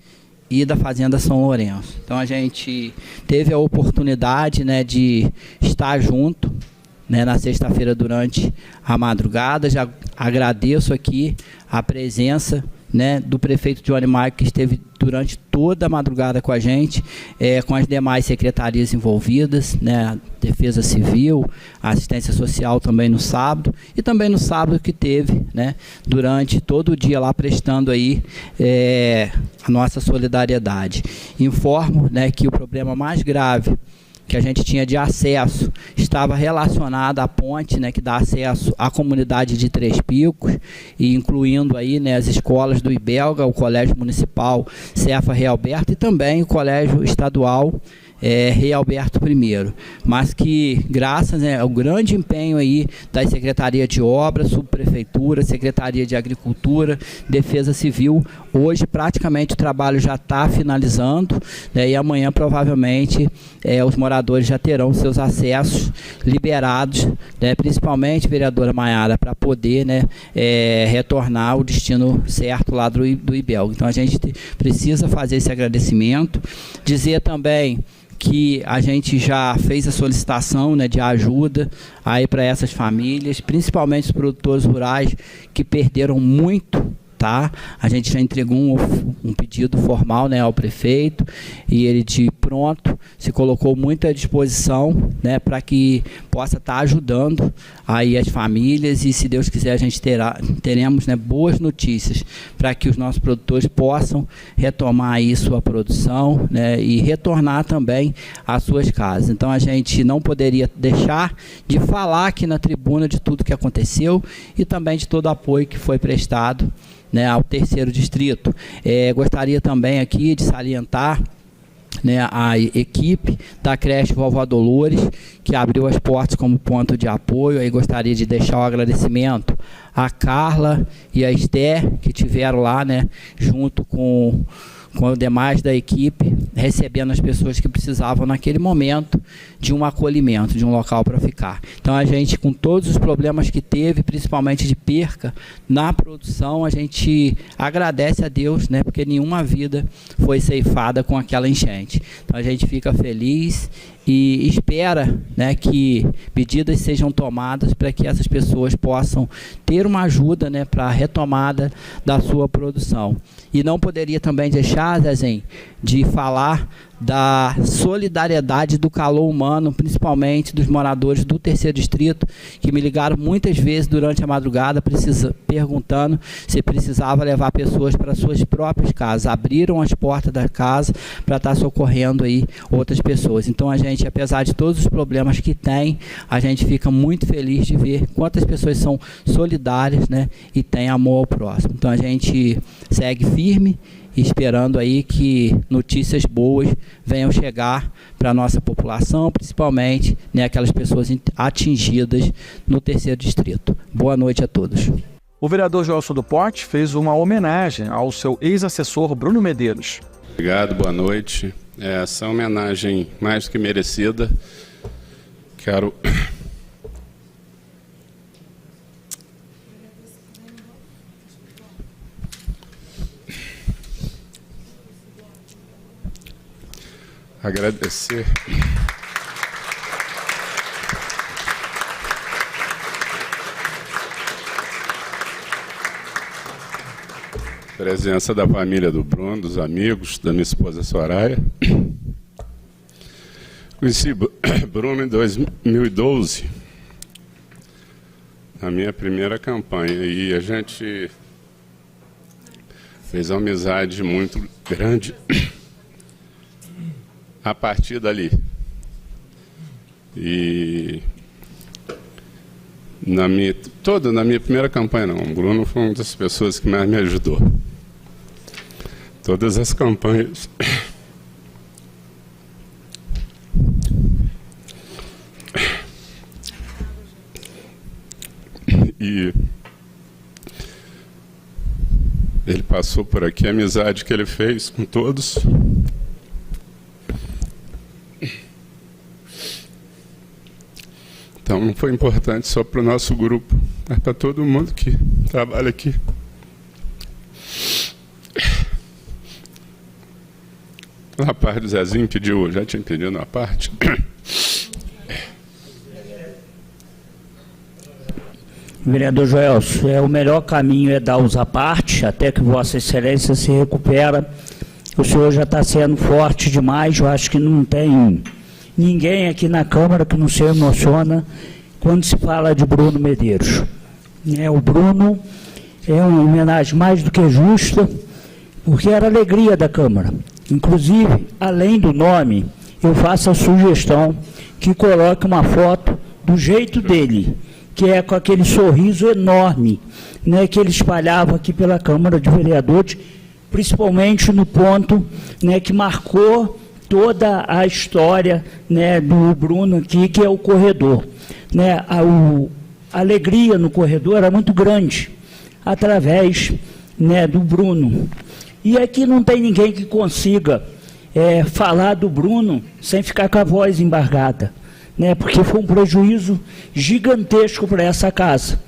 e da Fazenda São Lourenço. Então a gente teve a oportunidade, né, de estar junto, né, na sexta-feira durante a madrugada. Já agradeço aqui a presença, né, do prefeito Johnny Maio, que esteve durante toda a madrugada com a gente, com as demais secretarias envolvidas, né, a Defesa Civil, a Assistência Social também no sábado, e também no sábado que teve, né, durante todo o dia lá prestando aí a nossa solidariedade. Informo, né, que o problema mais grave que a gente tinha de acesso estava relacionado à ponte, né, que dá acesso à comunidade de Três Picos, e incluindo aí, né, as escolas do Ibelga, o Colégio Municipal Cefa Realberto e também o Colégio Estadual Rei Alberto I, mas que graças ao grande empenho aí da Secretaria de Obras, Subprefeitura, Secretaria de Agricultura, Defesa Civil, hoje praticamente o trabalho já está finalizando, né, e amanhã provavelmente os moradores já terão seus acessos liberados, né, principalmente, vereadora Maiara, para poder, né, retornar ao destino certo lá do IBEL. Então a gente precisa fazer esse agradecimento, dizer também que a gente já fez a solicitação, né, de ajuda aí para essas famílias, principalmente os produtores rurais que perderam muito, tá? A gente já entregou um pedido formal, né, ao prefeito, e ele de pronto se colocou muito à disposição, né, para que possa estar ajudando aí as famílias, e se Deus quiser a gente teremos, né, boas notícias para que os nossos produtores possam retomar aí sua produção, né, e retornar também às suas casas. Então a gente não poderia deixar de falar aqui na tribuna de tudo que aconteceu e também de todo o apoio que foi prestado, né, ao terceiro distrito. Gostaria também aqui de salientar, né, a equipe da creche Vovó Dolores, que abriu as portas como ponto de apoio. Aí gostaria de deixar o agradecimento a Carla e a Esther, que tiveram lá, né, junto com os demais da equipe, recebendo as pessoas que precisavam naquele momento de um acolhimento, de um local para ficar. Então a gente, com todos os problemas que teve, principalmente de perca na produção, a gente agradece a Deus, né, porque nenhuma vida foi ceifada com aquela enchente. Então a gente fica feliz e espera, né, que medidas sejam tomadas para que essas pessoas possam ter uma ajuda, né, para a retomada da sua produção. E não poderia também deixar, Zezinho, de falar da solidariedade, do calor humano, principalmente dos moradores do terceiro distrito, que me ligaram muitas vezes durante a madrugada, perguntando se precisava levar pessoas para suas próprias casas. Abriram as portas da casa para estar socorrendo aí outras pessoas. Então a gente, apesar de todos os problemas que tem, a gente fica muito feliz de ver quantas pessoas são solidárias, né, e têm amor ao próximo. Então a gente segue firme, esperando aí que notícias boas venham chegar para a nossa população, principalmente, né, aquelas pessoas atingidas no terceiro distrito. Boa noite a todos. O vereador Joelson do Pote fez uma homenagem ao seu ex-assessor Bruno Medeiros. Obrigado, boa noite. Essa homenagem mais que merecida. Quero agradecer a presença da família do Bruno, dos amigos, da minha esposa Soraya. Conheci Bruno em 2012, na minha primeira campanha, e a gente fez uma amizade muito grande a partir dali. E na minha primeira campanha, não, o Bruno foi uma das pessoas que mais me ajudou. Todas as campanhas. E ele passou por aqui, a amizade que ele fez com todos. Então não foi importante só para o nosso grupo, mas para todo mundo que trabalha aqui. A parte do Zezinho pediu, já tinha pedido uma parte. Vereador Joelson, o melhor caminho é dar os à parte, até que Vossa Excelência se recupera. O senhor já está sendo forte demais, eu acho que não tem ninguém aqui na Câmara que não se emociona quando se fala de Bruno Medeiros. O Bruno é uma homenagem mais do que justa, porque era a alegria da Câmara. Inclusive, além do nome, eu faço a sugestão que coloque uma foto do jeito dele, que é com aquele sorriso enorme, né, que ele espalhava aqui pela Câmara de Vereadores, principalmente no ponto, né, que marcou toda a história, né, do Bruno aqui, que é o corredor. Né, a alegria no corredor era muito grande, através, né, do Bruno. E aqui não tem ninguém que consiga falar do Bruno sem ficar com a voz embargada, né, porque foi um prejuízo gigantesco para essa casa.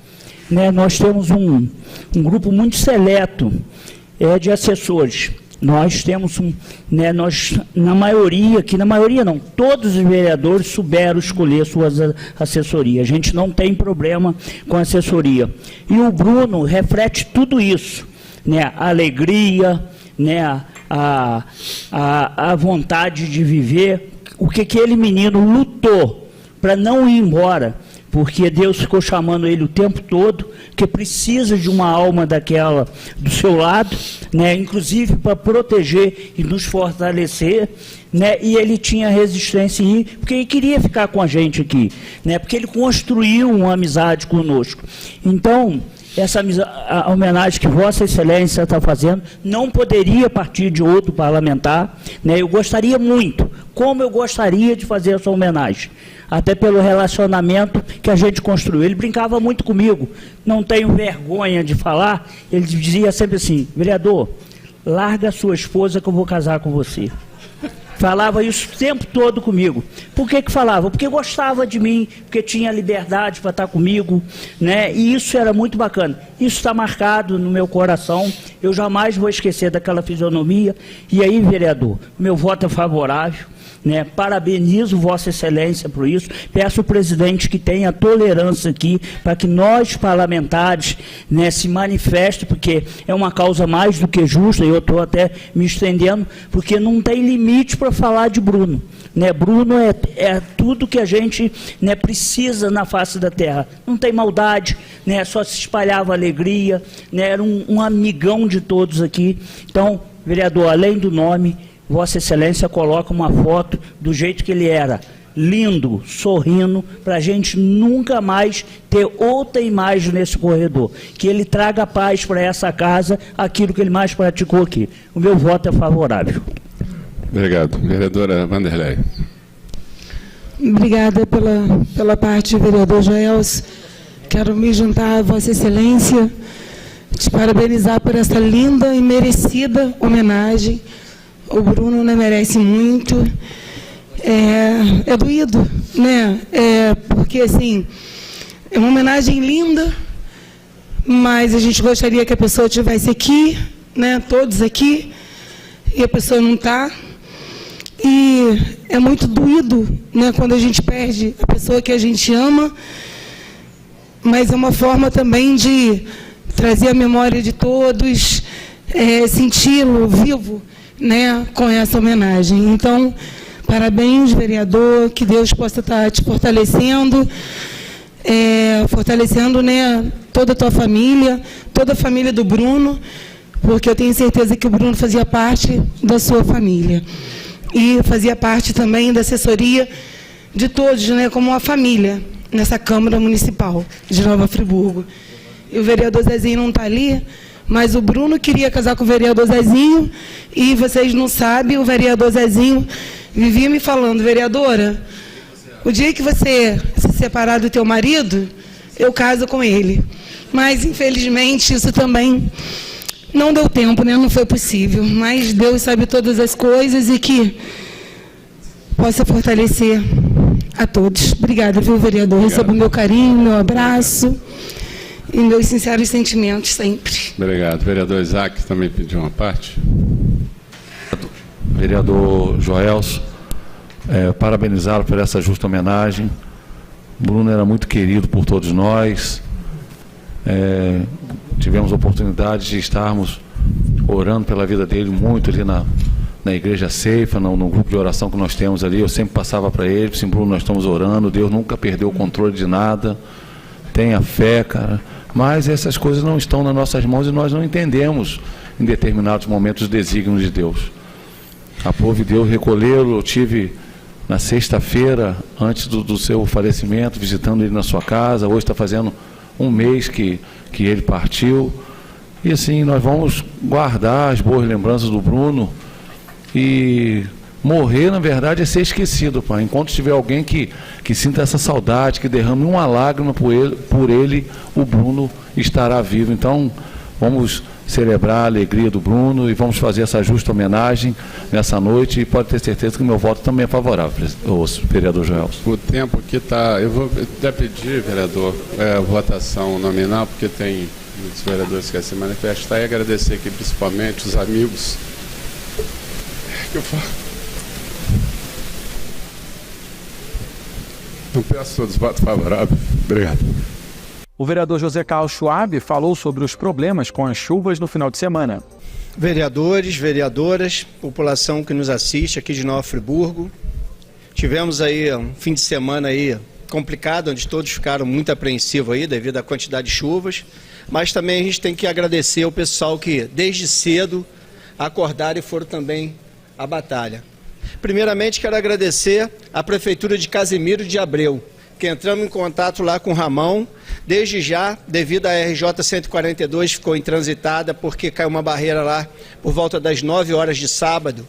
Né, nós temos um grupo muito seleto de assessores. Nós temos na maioria, todos os vereadores souberam escolher suas assessorias. A gente não tem problema com assessoria. E o Bruno reflete tudo isso, né? A alegria, né? A vontade de viver, o que aquele menino lutou para não ir embora, porque Deus ficou chamando ele o tempo todo, que precisa de uma alma daquela do seu lado, né, inclusive para proteger e nos fortalecer, né, e ele tinha resistência em ir, porque ele queria ficar com a gente aqui, né, porque ele construiu uma amizade conosco. Então, a homenagem que Vossa Excelência está fazendo não poderia partir de outro parlamentar, né, eu gostaria muito, como eu gostaria de fazer essa homenagem, até pelo relacionamento que a gente construiu. Ele brincava muito comigo, não tenho vergonha de falar, ele dizia sempre assim: vereador, larga a sua esposa que eu vou casar com você. Falava isso o tempo todo comigo. Por que falava? Porque gostava de mim, porque tinha liberdade para estar comigo, né? E isso era muito bacana. Isso está marcado no meu coração, eu jamais vou esquecer daquela fisionomia. E aí, vereador, meu voto é favorável. Né, parabenizo Vossa Excelência por isso, peço ao presidente que tenha tolerância aqui, para que nós parlamentares, né, se manifestem, porque é uma causa mais do que justa, e eu estou até me estendendo, porque não tem limite para falar de Bruno. Né, Bruno é tudo que a gente, né, precisa na face da terra, não tem maldade, né, só se espalhava alegria, né, era um amigão de todos aqui. Então, vereador, além do nome, Vossa Excelência coloca uma foto do jeito que ele era, lindo, sorrindo, para a gente nunca mais ter outra imagem nesse corredor. Que ele traga paz para essa casa, aquilo que ele mais praticou aqui. O meu voto é favorável. Obrigado. Vereadora Vanderlei. Obrigada pela parte, vereador Joelso. Quero me juntar a Vossa Excelência, te parabenizar por essa linda e merecida homenagem. O Bruno, né, merece muito. É doído, né? Porque, assim, é uma homenagem linda, mas a gente gostaria que a pessoa estivesse aqui, né, todos aqui, e a pessoa não está. E é muito doído, né, quando a gente perde a pessoa que a gente ama, mas é uma forma também de trazer a memória de todos, senti-lo vivo, né, com essa homenagem. Então, parabéns, vereador, que Deus possa estar te fortalecendo, fortalecendo, né, toda a tua família, toda a família do Bruno, porque eu tenho certeza que o Bruno fazia parte da sua família. E fazia parte também da assessoria de todos, né, como uma família, nessa Câmara Municipal de Nova Friburgo. E o vereador Zezinho não está ali, mas o Bruno queria casar com o vereador Zezinho, e vocês não sabem, o vereador Zezinho vivia me falando: vereadora, o dia que você se separar do teu marido, eu caso com ele. Mas, infelizmente, isso também não deu tempo, né? Não foi possível. Mas Deus sabe todas as coisas e que possa fortalecer a todos. Obrigada, viu, vereador? Receba o meu carinho, meu abraço e meus sinceros sentimentos sempre. Obrigado. Vereador Isaac também pediu uma parte. Vereador Joelso, parabenizá-lo por essa justa homenagem. Bruno era muito querido por todos nós. Tivemos a oportunidade de estarmos orando pela vida dele muito ali na Igreja Ceifa, no grupo de oração que nós temos ali. Eu sempre passava para ele: assim, Bruno, nós estamos orando, Deus nunca perdeu o controle de nada, tenha fé, cara. Mas essas coisas não estão nas nossas mãos e nós não entendemos em determinados momentos os desígnios de Deus. Aprove Deus recolhê-lo. Eu tive na sexta-feira, antes do seu falecimento, visitando ele na sua casa. Hoje está fazendo um mês que ele partiu. E assim, nós vamos guardar as boas lembranças do Bruno e Morrer, na verdade, é ser esquecido, pai. Enquanto tiver alguém que sinta essa saudade, que derrame uma lágrima por ele, o Bruno estará vivo. Então, vamos celebrar a alegria do Bruno e vamos fazer essa justa homenagem nessa noite, e pode ter certeza que o meu voto também é favorável, vereador Joelson. O tempo que está... Eu vou até pedir, vereador, votação nominal, porque tem muitos vereadores que querem se manifestar, e agradecer aqui principalmente os amigos que eu falo. Eu peço todos votos favoráveis. Obrigado. O vereador José Carlos Schwab falou sobre os problemas com as chuvas no final de semana. Vereadores, vereadoras, população que nos assiste aqui de Nova Friburgo, tivemos aí um fim de semana aí complicado, onde todos ficaram muito apreensivos aí devido à quantidade de chuvas, mas também a gente tem que agradecer ao pessoal que desde cedo acordaram e foram também à batalha. Primeiramente, quero agradecer à Prefeitura de Casimiro de Abreu, que entramos em contato lá com o Ramão. Desde já, devido à RJ 142, ficou intransitada porque caiu uma barreira lá por volta das 9 horas de sábado.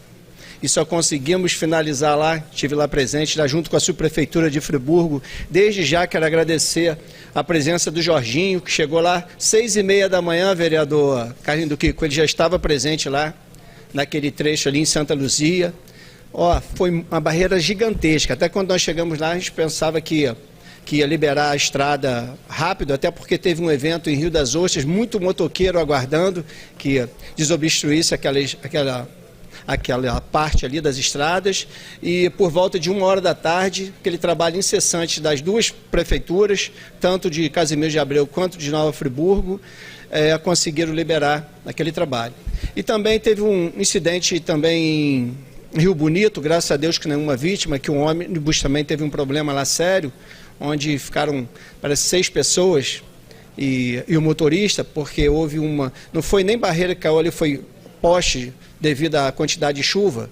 E só conseguimos finalizar lá, estive lá presente, lá junto com a Subprefeitura de Friburgo. Desde já quero agradecer a presença do Jorginho, que chegou lá 6h30 da manhã, vereador Carlinhos do Kiko, ele já estava presente lá, naquele trecho ali em Santa Luzia. Foi uma barreira gigantesca. Até quando nós chegamos lá, a gente pensava que ia liberar a estrada rápido, até porque teve um evento em Rio das Ostras, muito motoqueiro aguardando que desobstruísse aquela parte ali das estradas, e por volta de 1h da tarde, aquele trabalho incessante das duas prefeituras, tanto de Casimiro de Abreu quanto de Nova Friburgo, conseguiram liberar aquele trabalho. E também teve um incidente também em Rio Bonito, graças a Deus que nenhuma vítima, que um ônibus também teve um problema lá sério, onde ficaram, parece, 6 pessoas e o motorista, porque houve não foi nem barreira que caiu ali, foi poste devido à quantidade de chuva,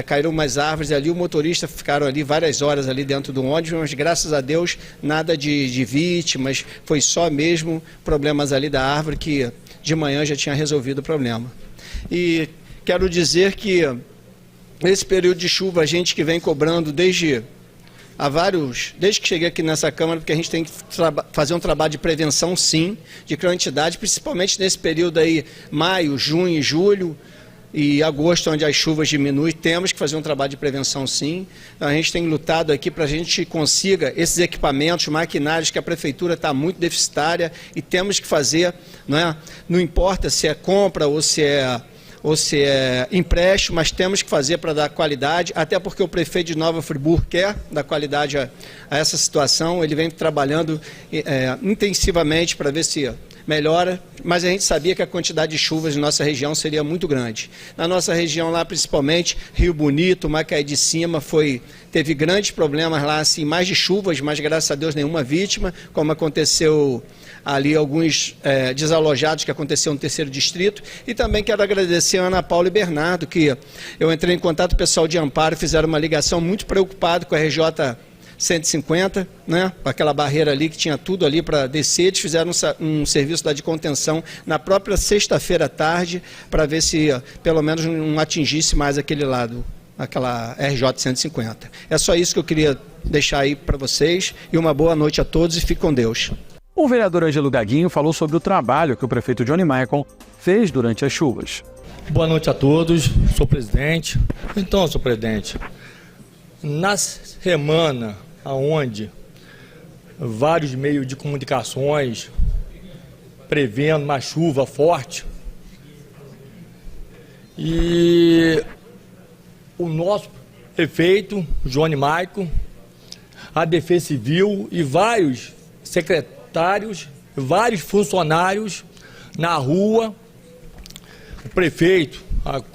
caíram umas árvores ali, o motorista ficaram ali várias horas ali dentro do ônibus, mas graças a Deus nada de vítimas, foi só mesmo problemas ali da árvore, que de manhã já tinha resolvido o problema. E quero dizer que esse período de chuva, a gente que vem cobrando desde que cheguei aqui nessa Câmara, porque a gente tem que fazer um trabalho de prevenção, sim, de quantidade, principalmente nesse período aí, maio, junho, julho e agosto, onde as chuvas diminuem, temos que fazer um trabalho de prevenção, sim. A gente tem lutado aqui para a gente consiga esses equipamentos, maquinários, que a Prefeitura está muito deficitária, e temos que fazer, não importa se é compra ou se é empréstimo, mas temos que fazer para dar qualidade, até porque o prefeito de Nova Friburgo quer dar qualidade a essa situação, ele vem trabalhando intensivamente para ver se melhora, mas a gente sabia que a quantidade de chuvas em nossa região seria muito grande. Na nossa região lá, principalmente, Rio Bonito, Macaé de Cima, teve grandes problemas lá, assim, mais de chuvas, mas graças a Deus nenhuma vítima, como aconteceu ali alguns desalojados que aconteceu no 3º distrito. E também quero agradecer a Ana Paula e Bernardo, que eu entrei em contato com o pessoal de Amparo, fizeram uma ligação muito preocupado com a RJ 150, com aquela barreira ali que tinha tudo ali para descer. Eles fizeram um serviço lá de contenção na própria sexta-feira à tarde, para ver se pelo menos não atingisse mais aquele lado, aquela RJ 150. É só isso que eu queria deixar aí para vocês, e uma boa noite a todos e fique com Deus. O vereador Ângelo Gaguinho falou sobre o trabalho que o prefeito Johnny Michael fez durante as chuvas. Boa noite a todos, sou presidente. Então, senhor presidente, na semana onde vários meios de comunicações prevendo uma chuva forte, e o nosso prefeito, Johnny Michael, a Defesa Civil e vários secretários, vários funcionários na rua, o prefeito,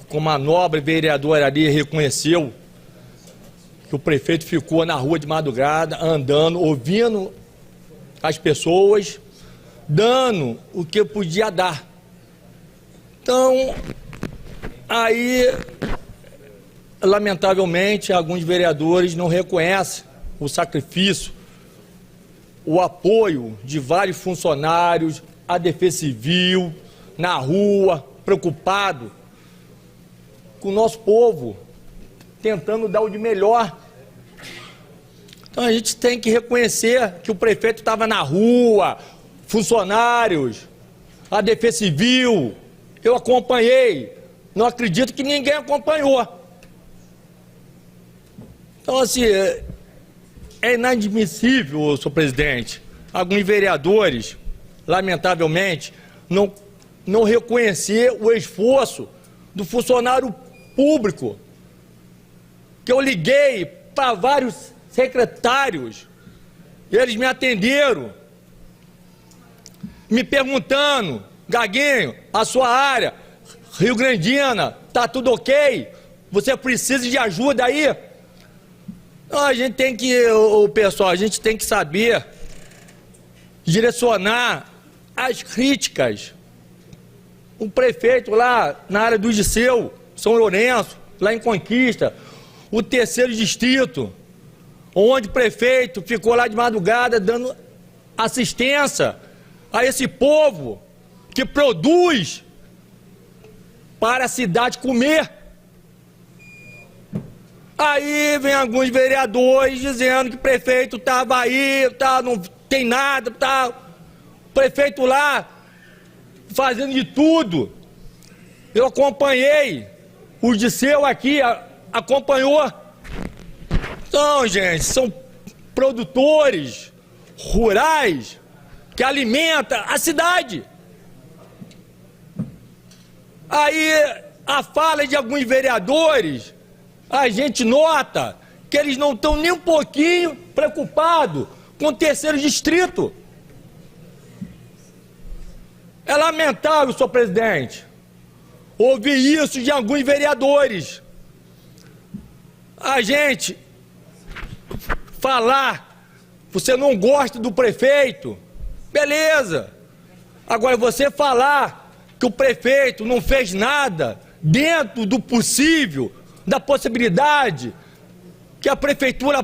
como a nobre vereadora ali reconheceu, que o prefeito ficou na rua de madrugada, andando, ouvindo as pessoas, dando o que podia dar. Então, aí, lamentavelmente, alguns vereadores não reconhecem o sacrifício, o apoio de vários funcionários, a Defesa Civil, na rua, preocupado com o nosso povo. tentando dar o de melhor. Então a gente tem que reconhecer que o prefeito estava na rua, funcionários, a Defesa Civil, eu acompanhei, não acredito que ninguém acompanhou. Então, assim, é inadmissível, senhor presidente, alguns vereadores, lamentavelmente, não reconhecer o esforço do funcionário público, que eu liguei para vários secretários, eles me atenderam, me perguntando, Gaguinho, a sua área, Rio Grandina, tá tudo ok? Você precisa de ajuda aí? Então, a gente tem que, pessoal, a gente tem que saber direcionar as críticas. O prefeito lá na área do Disseu, São Lourenço, lá em Conquista, o 3º distrito, onde o prefeito ficou lá de madrugada dando assistência a esse povo que produz para a cidade comer. Aí vem alguns vereadores dizendo que o prefeito estava aí, não tem nada, o prefeito lá fazendo de tudo. Eu acompanhei, o Disseu aqui acompanhou. Então, gente, são produtores rurais que alimentam a cidade. Aí, a fala de alguns vereadores, a gente nota que eles não estão nem um pouquinho preocupados com o 3º distrito. É lamentável, senhor presidente, ouvir isso de alguns vereadores. A gente falar, você não gosta do prefeito, beleza. Agora, você falar que o prefeito não fez nada dentro do possível, da possibilidade que a prefeitura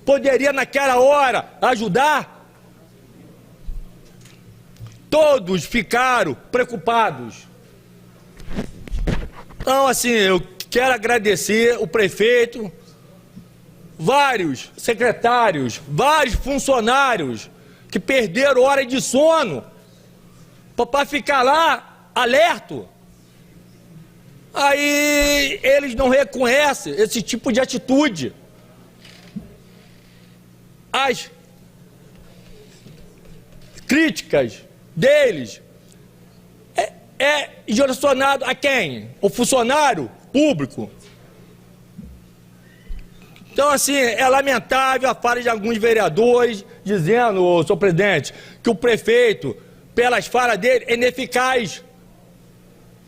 poderia naquela hora ajudar, todos ficaram preocupados. Então, assim, eu quero agradecer o prefeito, vários secretários, vários funcionários que perderam hora de sono para ficar lá alerto. Aí eles não reconhecem esse tipo de atitude. As críticas deles é direcionado a quem? O funcionário público. Então, assim, é lamentável a fala de alguns vereadores dizendo, senhor presidente, que o prefeito, pelas falas dele, é ineficaz.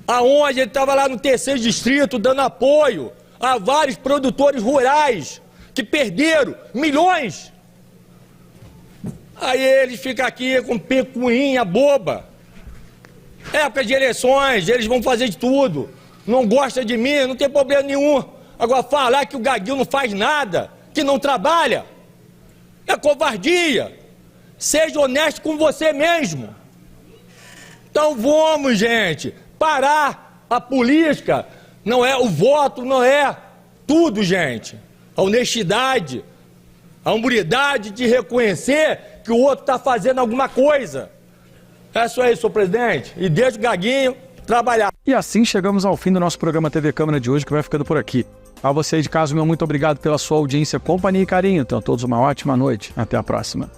Aonde ele estava lá no 3º distrito dando apoio a vários produtores rurais que perderam milhões. Aí eles ficam aqui com picuinha boba. Época de eleições, eles vão fazer de tudo. Não gosta de mim, não tem problema nenhum. Agora, falar que o Gaguinho não faz nada, que não trabalha, é covardia. Seja honesto com você mesmo. Então vamos, gente, parar. A política não é o voto, não é tudo, gente. A honestidade, a humildade de reconhecer que o outro está fazendo alguma coisa. É isso aí, senhor presidente. E deixa o Gaguinho trabalhar. E assim chegamos ao fim do nosso programa TV Câmara de hoje, que vai ficando por aqui. A vocês de casa, meu muito obrigado pela sua audiência, companhia e carinho. Tenham todos uma ótima noite. Até a próxima.